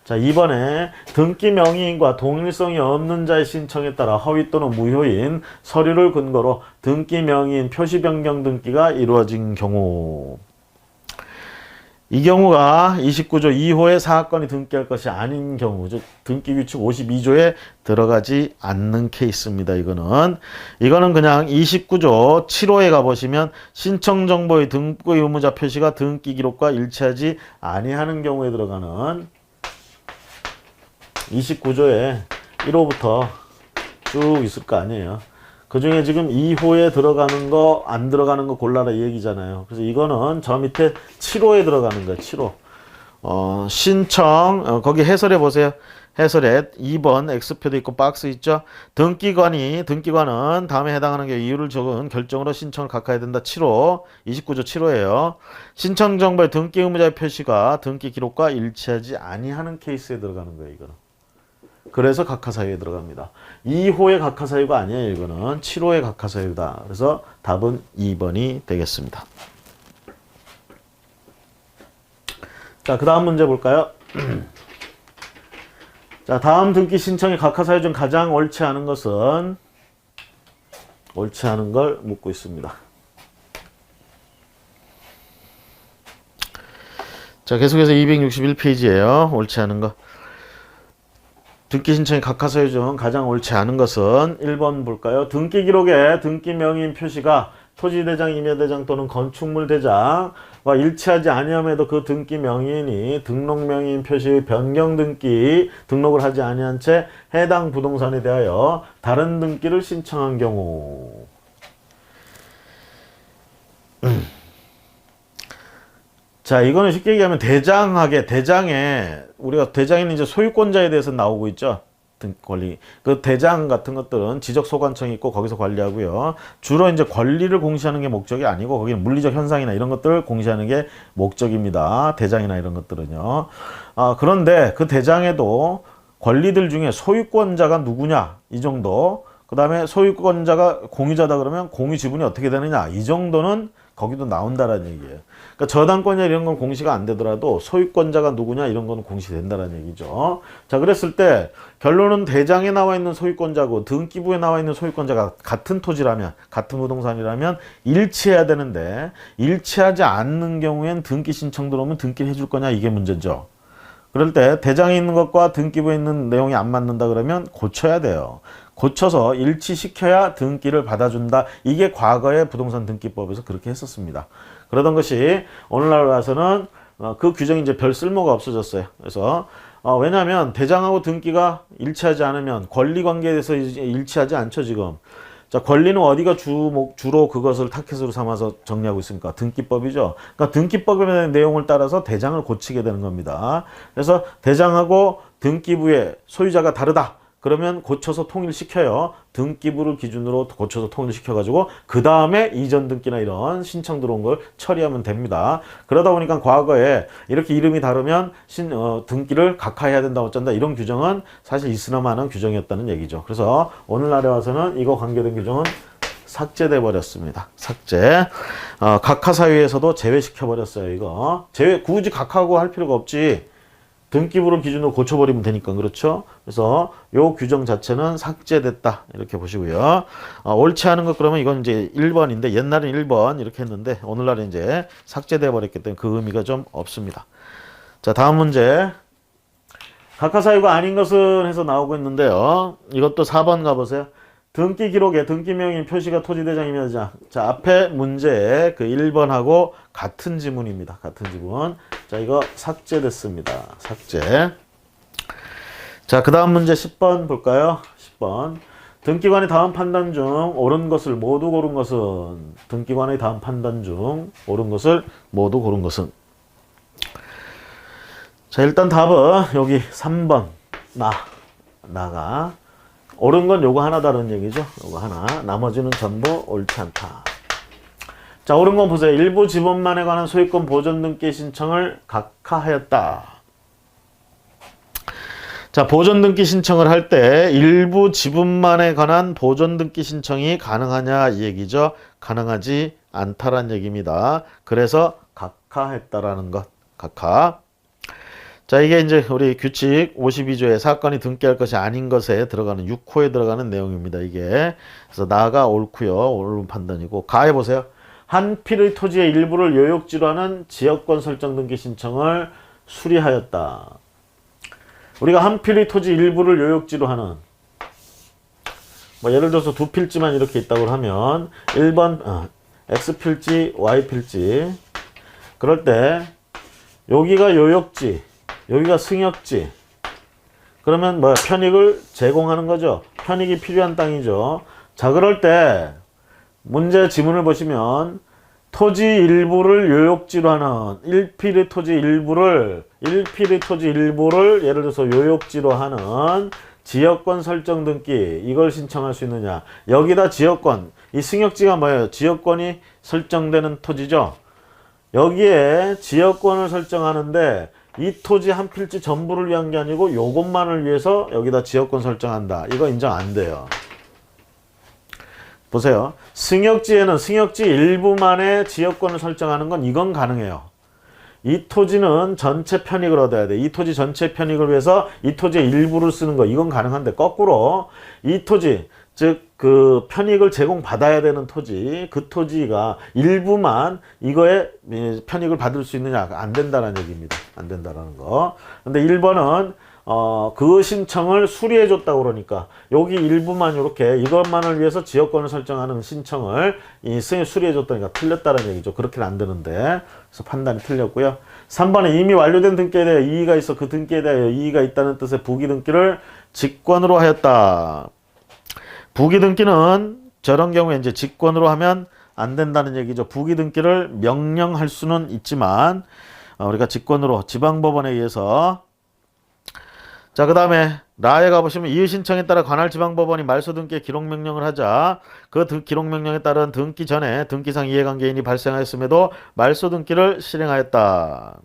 자, 이번에 등기 명의인과 동일성이 없는 자의 신청에 따라 허위 또는 무효인 서류를 근거로 등기 명의인 표시 변경 등기가 이루어진 경우 이 경우가 29조 2호의 사건이 등기할 것이 아닌 경우 즉 등기규칙 52조에 들어가지 않는 케이스입니다. 이거는 그냥 29조 7호에 가보시면 신청정보의 등기 의무자 표시가 등기 기록과 일치하지 아니하는 경우에 들어가는 29조에 1호부터 쭉 있을 거 아니에요. 그 중에 지금 2호에 들어가는 거, 안 들어가는 거 골라라 이 얘기잖아요. 그래서 이거는 저 밑에 7호에 들어가는 거예요. 7호. 신청, 거기 해설해 보세요. 해설에 2번 X표도 있고 박스 있죠. 등기관은 다음에 해당하는 게 이유를 적은 결정으로 신청을 각하해야 된다. 7호. 29조 7호예요. 신청 정보의 등기 의무자의 표시가 등기 기록과 일치하지 아니하는 케이스에 들어가는 거예요. 이거는. 그래서 각하사유에 들어갑니다. 2호의 각하사유가 아니에요. 이거는 7호의 각하사유다. 그래서 답은 2번이 되겠습니다. 자, 그 다음 문제 볼까요? 자, 다음 등기 신청의 각하사유 중 가장 옳지 않은 것은 옳지 않은 걸 묻고 있습니다. 자, 계속해서 261페이지예요. 옳지 않은 거. 등기 신청의 각하사유 중 가장 옳지 않은 것은 1번 볼까요? 등기 기록에 등기 명의인 표시가 토지대장, 임야대장 또는 건축물 대장과 일치하지 아니함에도 그 등기 명의인이 등록 명의인 표시의 변경 등기 등록을 하지 아니한 채 해당 부동산에 대하여 다른 등기를 신청한 경우. 자, 이거는 쉽게 얘기하면 대장에 우리가 대장에는 이제 소유권자에 대해서 나오고 있죠. 권리. 그 대장 같은 것들은 지적소관청이 있고 거기서 관리하고요. 주로 이제 권리를 공시하는 게 목적이 아니고 거기는 물리적 현상이나 이런 것들을 공시하는 게 목적입니다. 대장이나 이런 것들은요. 그런데 그 대장에도 권리들 중에 소유권자가 누구냐 이 정도. 그 다음에 소유권자가 공유자다 그러면 공유 지분이 어떻게 되느냐 이 정도는 거기도 나온다라는 얘기예요. 그러니까 저당권이나 이런 건 공시가 안 되더라도 소유권자가 누구냐 이런 건 공시된다라는 얘기죠. 자, 그랬을 때 결론은 대장에 나와 있는 소유권자고 등기부에 나와 있는 소유권자가 같은 토지라면 같은 부동산이라면 일치해야 되는데 일치하지 않는 경우엔 등기 신청 들어오면 등기를 해줄 거냐 이게 문제죠. 그럴 때 대장에 있는 것과 등기부에 있는 내용이 안 맞는다 그러면 고쳐야 돼요. 고쳐서 일치시켜야 등기를 받아준다. 이게 과거의 부동산 등기법에서 그렇게 했었습니다. 그러던 것이 오늘날 와서는 그 규정이 이제 별 쓸모가 없어졌어요. 그래서 왜냐하면 대장하고 등기가 일치하지 않으면 권리관계에 대해서 일치하지 않죠 지금. 자, 권리는 어디가 주로 그것을 타켓으로 삼아서 정리하고 있습니까? 등기법이죠. 그러니까 등기법의 내용을 따라서 대장을 고치게 되는 겁니다. 그래서 대장하고 등기부의 소유자가 다르다. 그러면 고쳐서 통일시켜요. 등기부를 기준으로 고쳐서 통일시켜가지고 그 다음에 이전 등기나 이런 신청 들어온 걸 처리하면 됩니다. 그러다 보니까 과거에 이렇게 이름이 다르면 등기를 각하해야 된다 어쩐다 이런 규정은 사실 있으나마는 규정이었다는 얘기죠. 그래서 오늘날에 와서는 이거 관계된 규정은 삭제돼 버렸습니다. 삭제. 각하사유에서도 제외시켜 버렸어요. 이거 제외 굳이 각하고 할 필요가 없지. 등기부를 기준으로 고쳐버리면 되니까 그렇죠. 그래서 요 규정 자체는 삭제됐다 이렇게 보시고요. 옳지 않은 것 그러면 이건 이제 1번인데 옛날엔 1번 이렇게 했는데 오늘날은 이제 삭제돼 버렸기 때문에 그 의미가 좀 없습니다. 자, 다음 문제. 각하사유가 아닌 것은 해서 나오고 있는데요. 이것도 4번 가보세요. 등기 기록에 등기명의 표시가 토지대장이면 자, 앞에 문제에 그 1번하고 같은 지문입니다. 같은 지문. 자, 이거 삭제됐습니다. 삭제. 자, 그 다음 문제 10번 볼까요? 10번. 등기관의 다음 판단 중 옳은 것을 모두 고른 것은 등기관의 다음 판단 중 옳은 것을 모두 고른 것은 자, 일단 답은 여기 3번 나가 옳은 건 요거 하나다는 얘기죠. 요거 하나. 나머지는 전부 옳지 않다. 자, 옳은 건 보세요. 일부 지분만에 관한 소유권 보존 등기 신청을 각하하였다. 자, 보존 등기 신청을 할 때 일부 지분만에 관한 보존 등기 신청이 가능하냐 이 얘기죠. 가능하지 않다란 얘기입니다. 그래서 각하했다라는 것. 각하. 자, 이게 이제 우리 규칙 52조에 사건이 등기할 것이 아닌 것에 들어가는 6호에 들어가는 내용입니다. 이게. 그래서 나가 옳고요. 옳은 판단이고. 가해 보세요. 한 필의 토지의 일부를 요역지로 하는 지역권 설정 등기 신청을 수리하였다. 우리가 한 필의 토지 일부를 요역지로 하는 뭐 예를 들어서 두 필지만 이렇게 있다고 하면 1번 X필지, Y필지 그럴 때 여기가 요역지 여기가 승역지. 그러면 뭐야? 편익을 제공하는 거죠. 편익이 필요한 땅이죠. 자, 그럴 때 문제 지문을 보시면 토지 일부를 요역지로 하는 1필의 토지 일부를 예를 들어서 요역지로 하는 지역권 설정 등기 이걸 신청할 수 있느냐. 여기다 지역권. 이 승역지가 뭐예요? 지역권이 설정되는 토지죠. 여기에 지역권을 설정하는데 이 토지 한 필지 전부를 위한 게 아니고 요것만을 위해서 여기다 지역권 설정한다. 이거 인정 안 돼요. 보세요. 승역지에는 승역지 일부만의 지역권을 설정하는 건 이건 가능해요. 이 토지는 전체 편익을 얻어야 돼. 이 토지 전체 편익을 위해서 이 토지의 일부를 쓰는 거 이건 가능한데 거꾸로 이 토지 즉 그 편익을 제공받아야 되는 토지 그 토지가 일부만 이거에 편익을 받을 수 있느냐 안 된다는 얘기입니다. 안 된다라는 거. 근데 1번은 그 신청을 수리해 줬다고 그러니까 여기 일부만 이렇게 이것만을 위해서 지역권을 설정하는 신청을 수리해 줬다니까 틀렸다는 얘기죠. 그렇게는 안 되는데 그래서 판단이 틀렸고요. 3번에 이미 완료된 등기에 대해 이의가 있어 그 등기에 대하여 이의가 있다는 뜻의 부기 등기를 직권으로 하였다. 부기 등기는 저런 경우에 이제 직권으로 하면 안 된다는 얘기죠. 부기 등기를 명령할 수는 있지만 우리가 직권으로 지방법원에 의해서 자, 그 다음에 라에 가보시면 이의 신청에 따라 관할 지방법원이 말소 등기에 기록 명령을 하자 그 기록 명령에 따른 등기 전에 등기상 이해관계인이 발생하였음에도 말소 등기를 실행하였다.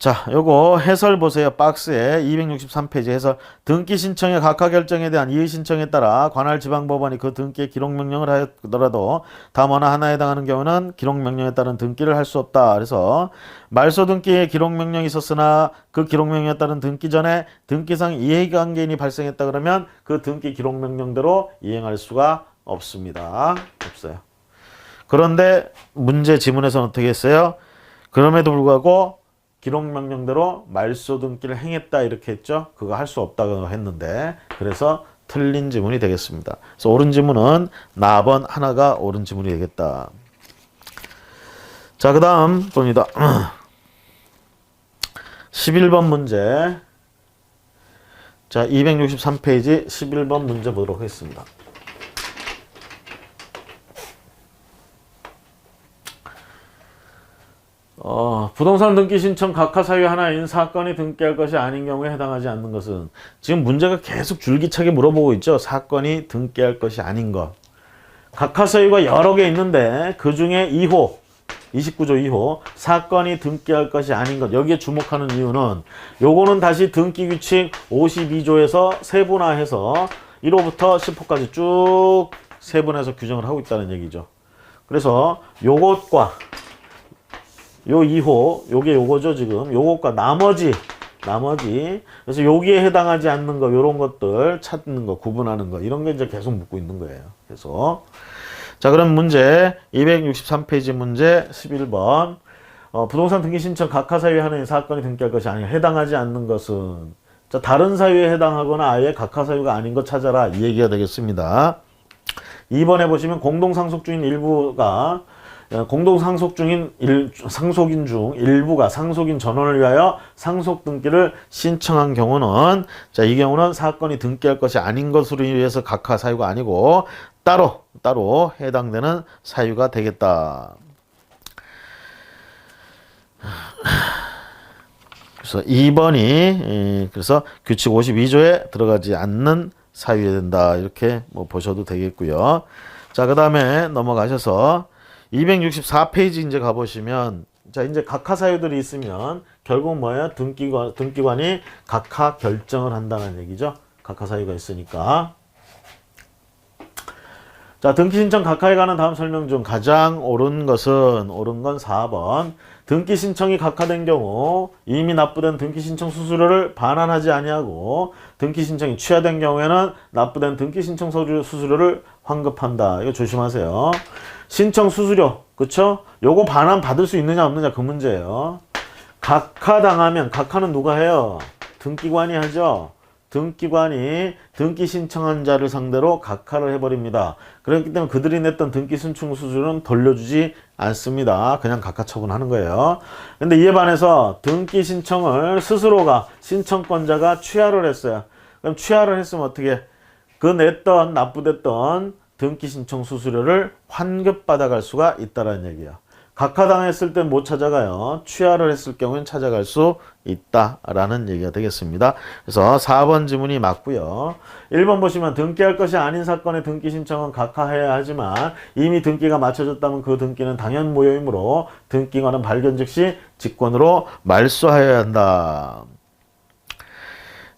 자, 요거 해설 보세요. 박스에 263페이지 해설. 등기 신청의 각하 결정에 대한 이의 신청에 따라 관할 지방법원이 그 등기에 기록 명령을 하였더라도 다음 어느 하나에 해당하는 경우는 기록 명령에 따른 등기를 할 수 없다. 그래서 말소 등기에 기록 명령이 있었으나 그 기록 명령에 따른 등기 전에 등기상 이해관계인이 발생했다 그러면 그 등기 기록 명령대로 이행할 수가 없습니다. 없어요. 그런데 문제 지문에서는 어떻게 했어요? 그럼에도 불구하고 기록 명령대로 말소 등기를 행했다 이렇게 했죠. 그거 할 수 없다고 했는데 그래서 틀린 지문이 되겠습니다. 그래서 옳은 지문은 나번 하나가 옳은 지문이 되겠다. 자, 그 다음 봅니다. 11번 문제. 자, 263페이지 11번 문제 보도록 하겠습니다. 부동산 등기 신청 각하 사유 하나인 사건이 등기할 것이 아닌 경우에 해당하지 않는 것은, 지금 문제가 계속 줄기차게 물어보고 있죠. 사건이 등기할 것이 아닌 것. 각하 사유가 여러 개 있는데 그 중에 2호, 29조 2호 사건이 등기할 것이 아닌 것, 여기에 주목하는 이유는 요거는 다시 등기규칙 52조에서 세분화해서 1호부터 10호까지 쭉 세분해서 규정을 하고 있다는 얘기죠. 그래서 요것과 요 2호, 요게 요거죠, 지금. 요것과 나머지. 그래서 여기에 해당하지 않는 거, 요런 것들 찾는 거, 구분하는 거, 이런 게 이제 계속 묻고 있는 거예요. 그래서. 자, 그럼 문제, 263페이지 문제 11번. 부동산 등기 신청 각하 사유에 하나의 사건이 등기할 것이 아니라 해당하지 않는 것은. 자, 다른 사유에 해당하거나 아예 각하 사유가 아닌 것 찾아라. 이 얘기가 되겠습니다. 2번에 보시면 공동상속주인 일부가 상속인 중 일부가 상속인 전원을 위하여 상속 등기를 신청한 경우는, 자, 이 경우는 사건이 등기할 것이 아닌 것으로 인해서 각하 사유가 아니고 따로 해당되는 사유가 되겠다. 그래서 2번이 그래서 규칙 52조에 들어가지 않는 사유에 된다. 이렇게 뭐 보셔도 되겠고요. 자, 그 다음에 넘어가셔서 264페이지 이제 가보시면, 자, 이제 각하 사유들이 있으면 결국 뭐예요? 등기관이 각하 결정을 한다는 얘기죠. 각하 사유가 있으니까. 자, 등기 신청 각하에 관한 다음 설명 중 가장 옳은 건 4번. 등기 신청이 각하된 경우 이미 납부된 등기 신청 수수료를 반환하지 아니하고 등기 신청이 취하된 경우에는 납부된 등기 신청 수수료를 환급한다. 이거 조심하세요. 신청 수수료, 그쵸? 요거 반환 받을 수 있느냐 없느냐 그 문제예요. 각하당하면, 각하는 누가 해요? 등기관이 하죠. 등기관이 등기 신청한 자를 상대로 각하를 해버립니다. 그렇기 때문에 그들이 냈던 등기 신청 수수료는 돌려주지 않습니다. 그냥 각하 처분하는 거예요. 근데 이에 반해서 등기 신청을 스스로가, 신청권자가 취하를 했어요. 그럼 취하를 했으면 어떻게? 그 냈던, 납부됐던 등기 신청 수수료를 환급받아갈 수가 있다는 얘기예요. 각하당했을 땐 못 찾아가요. 취하를 했을 경우엔 찾아갈 수 있다라는 얘기가 되겠습니다. 그래서 4번 지문이 맞고요. 1번 보시면 등기할 것이 아닌 사건의 등기 신청은 각하해야 하지만 이미 등기가 마쳐졌다면 그 등기는 당연 무효이므로 등기관은 발견 즉시 직권으로 말소하여야 한다.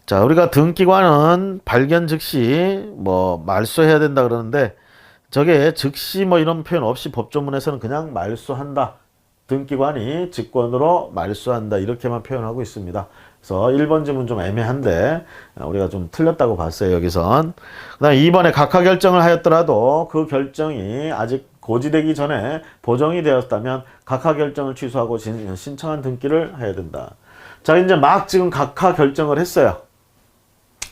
자, 우리가 등기관은 발견 즉시 뭐 말소해야 된다 그러는데, 저게 즉시 뭐 이런 표현 없이 법조문에서는 그냥 말소한다. 등기관이 직권으로 말소한다. 이렇게만 표현하고 있습니다. 그래서 1번 지문 좀 애매한데 우리가 좀 틀렸다고 봤어요, 여기선. 그 다음에 2번에 각하 결정을 하였더라도 그 결정이 아직 고지되기 전에 보정이 되었다면 각하 결정을 취소하고 신청한 등기를 해야 된다. 자, 이제 막 지금 각하 결정을 했어요.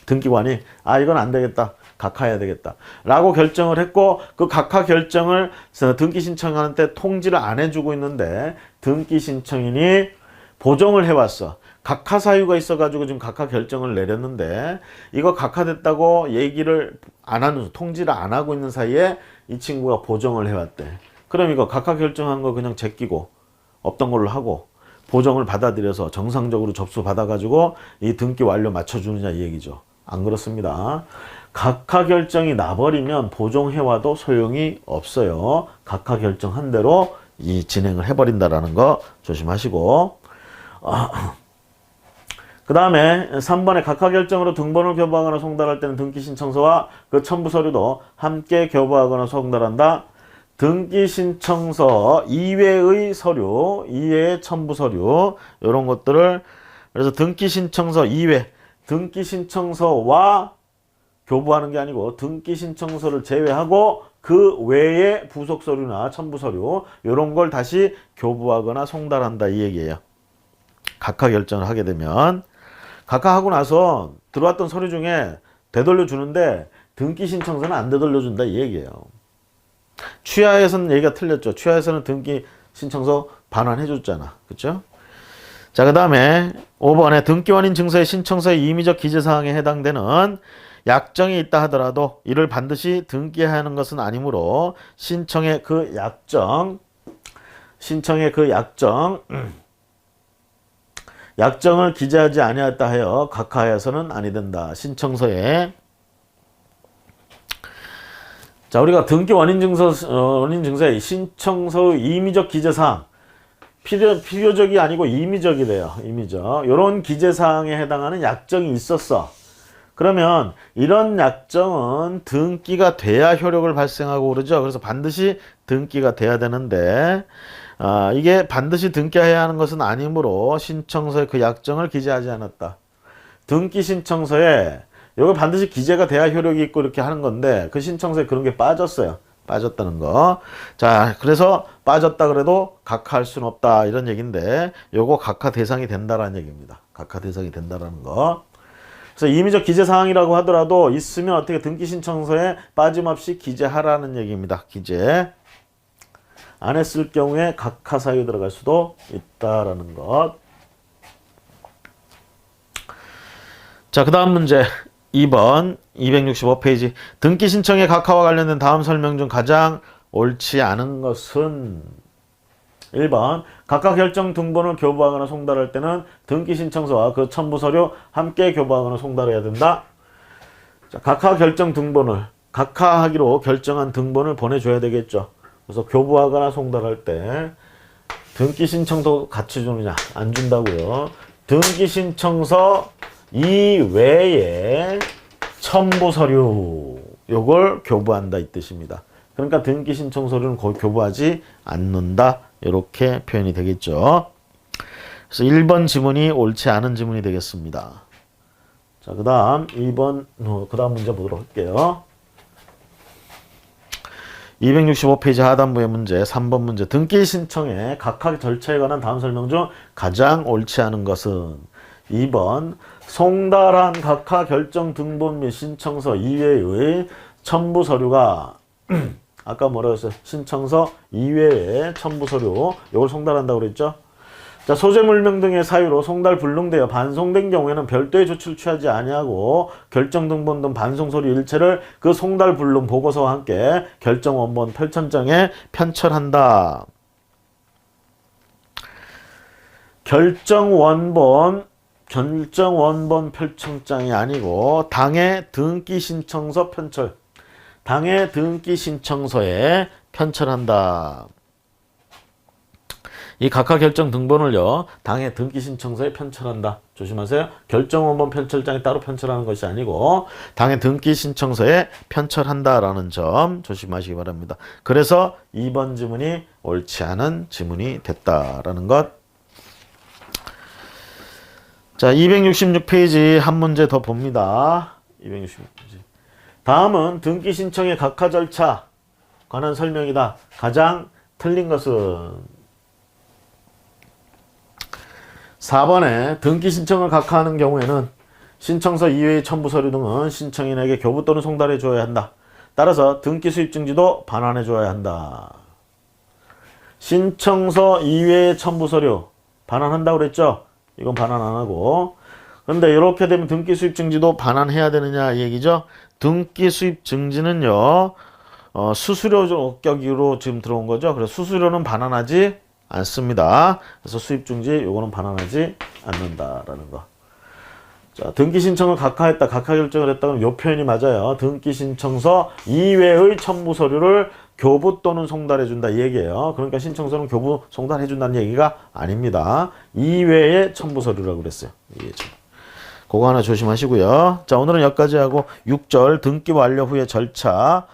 등기관이 이건 안 되겠다. 각하해야 되겠다. 라고 결정을 했고, 그 각하 결정을 등기 신청하는 때 통지를 안 해주고 있는데, 등기 신청인이 보정을 해왔어. 각하 사유가 있어가지고 지금 각하 결정을 내렸는데, 이거 각하됐다고 얘기를 안 하는, 통지를 안 하고 있는 사이에 이 친구가 보정을 해왔대. 그럼 이거 각하 결정한 거 그냥 제끼고, 없던 걸로 하고, 보정을 받아들여서 정상적으로 접수 받아가지고 이 등기 완료 맞춰주느냐 이 얘기죠. 안 그렇습니다. 각하 결정이 나버리면 보정해와도 소용이 없어요. 각하 결정한 대로 이 진행을 해버린다라는 거 조심하시고, 그 다음에 3번에 각하 결정으로 등본을 교부하거나 송달할 때는 등기 신청서와 그 첨부 서류도 함께 교부하거나 송달한다. 등기 신청서 이외의 서류, 이외의 첨부 서류, 이런 것들을, 그래서 등기 신청서 이외, 등기 신청서와 교부하는 게 아니고 등기 신청서를 제외하고 그 외에 부속 서류나 첨부 서류 이런 걸 다시 교부하거나 송달한다 이 얘기예요. 각하 결정을 하게 되면, 각하하고 나서 들어왔던 서류 중에 되돌려 주는데 등기 신청서는 안 되돌려 준다 이 얘기예요. 취하에서는 얘기가 틀렸죠. 취하에서는 등기 신청서 반환해 줬잖아. 그렇죠? 자, 그 다음에 5번에 등기원인 증서의 신청서의 임의적 기재사항에 해당되는 약정이 있다 하더라도 이를 반드시 등기해야 하는 것은 아니므로 신청의 그 약정을 기재하지 아니하였다 하여 각하하여서는 아니 된다. 신청서에. 자, 우리가 등기 원인 증서의 신청서의 임의적 기재사항, 필요적이 아니고 임의적이 돼요. 임의적. 이런 기재사항에 해당하는 약정이 있었어. 그러면 이런 약정은 등기가 돼야 효력을 발생하고 그러죠. 그래서 반드시 등기가 돼야 되는데 이게 반드시 등기해야 하는 것은 아니므로 신청서에 그 약정을 기재하지 않았다. 등기 신청서에 이거 반드시 기재가 돼야 효력이 있고 이렇게 하는 건데 그 신청서에 그런 게 빠졌어요. 빠졌다는 거. 자, 그래서 빠졌다 그래도 각하할 수는 없다 이런 얘기인데 요거 각하 대상이 된다라는 얘기입니다. 각하 대상이 된다라는 거. 그래서 임의적 기재사항이라고 하더라도 있으면 어떻게 등기 신청서에 빠짐없이 기재하라는 얘기입니다. 기재. 안 했을 경우에 각하 사유에 들어갈 수도 있다라는 것. 자, 그 다음 문제 2번 265페이지. 등기 신청의 각하와 관련된 다음 설명 중 가장 옳지 않은 것은 1번 각하 결정 등본을 교부하거나 송달할 때는 등기 신청서와 그 첨부 서류 함께 교부하거나 송달해야 된다. 자, 각하 결정 등본을 각하하기로 결정한 등본을 보내줘야 되겠죠. 그래서 교부하거나 송달할 때 등기 신청서 같이 주느냐? 안 준다고요. 등기 신청서 이외에 첨부 서류 요걸 교부한다 이 뜻입니다. 그러니까 등기 신청 서류는 교부하지 않는다. 이렇게 표현이 되겠죠. 그래서 1번 지문이 옳지 않은 지문이 되겠습니다. 자, 그 다음 2번 그 다음 문제 보도록 할게요. 265페이지 하단부의 문제 3번 문제. 등기 신청의 각하 절차에 관한 다음 설명 중 가장 옳지 않은 것은 2번 송달한 각하 결정 등본 및 신청서 이외의 첨부 서류가 아까 뭐라고 했어요? 신청서 이외의 첨부 서류 이걸 송달한다고 그랬죠? 자, 소재물명 등의 사유로 송달 불능되어 반송된 경우에는 별도의 조치를 취하지 아니하고 결정 등본 등 반송 서류 일체를 그 송달 불능 보고서와 함께 결정 원본 편천장에 편철한다. 결정 원본 편청장이 아니고 당의 등기 신청서 편철. 당의 등기 신청서에 편철한다. 이 각하 결정 등본을요, 당의 등기 신청서에 편철한다. 조심하세요. 결정 원본 편철장에 따로 편철하는 것이 아니고 당의 등기 신청서에 편철한다라는 점 조심하시기 바랍니다. 그래서 2번 지문이 옳지 않은 지문이 됐다라는 것. 자, 266페이지 한 문제 더 봅니다. 266페이지. 다음은 등기 신청의 각하 절차 관한 설명이다. 가장 틀린 것은 4번에 등기 신청을 각하하는 경우에는 신청서 이외의 첨부 서류 등은 신청인에게 교부 또는 송달해 줘야 한다. 따라서 등기 수입 증지도 반환해 줘야 한다. 신청서 이외의 첨부 서류 반환한다고 그랬죠? 이건 반환 안 하고. 그런데 이렇게 되면 등기 수입 증지도 반환해야 되느냐 이 얘기죠. 등기 수입 증지는요, 수수료 격으로 지금 들어온 거죠. 그래서 수수료는 반환하지 않습니다. 그래서 수입 증지 요거는 반환하지 않는다라는 거. 자, 등기 신청을 각하했다, 각하 결정을 했다 그러면 요 표현이 맞아요. 등기 신청서 이외의 첨부 서류를 교부 또는 송달해 준다 이 얘기예요. 그러니까 신청서는 교부 송달해 준다는 얘기가 아닙니다. 이외의 첨부 서류라고 그랬어요. 그거 하나 조심하시고요. 자, 오늘은 여기까지 하고 6절 등기 완료 후의 절차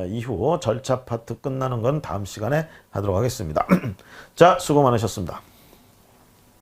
이후 절차 파트 끝나는 건 다음 시간에 하도록 하겠습니다. 자, 수고 많으셨습니다.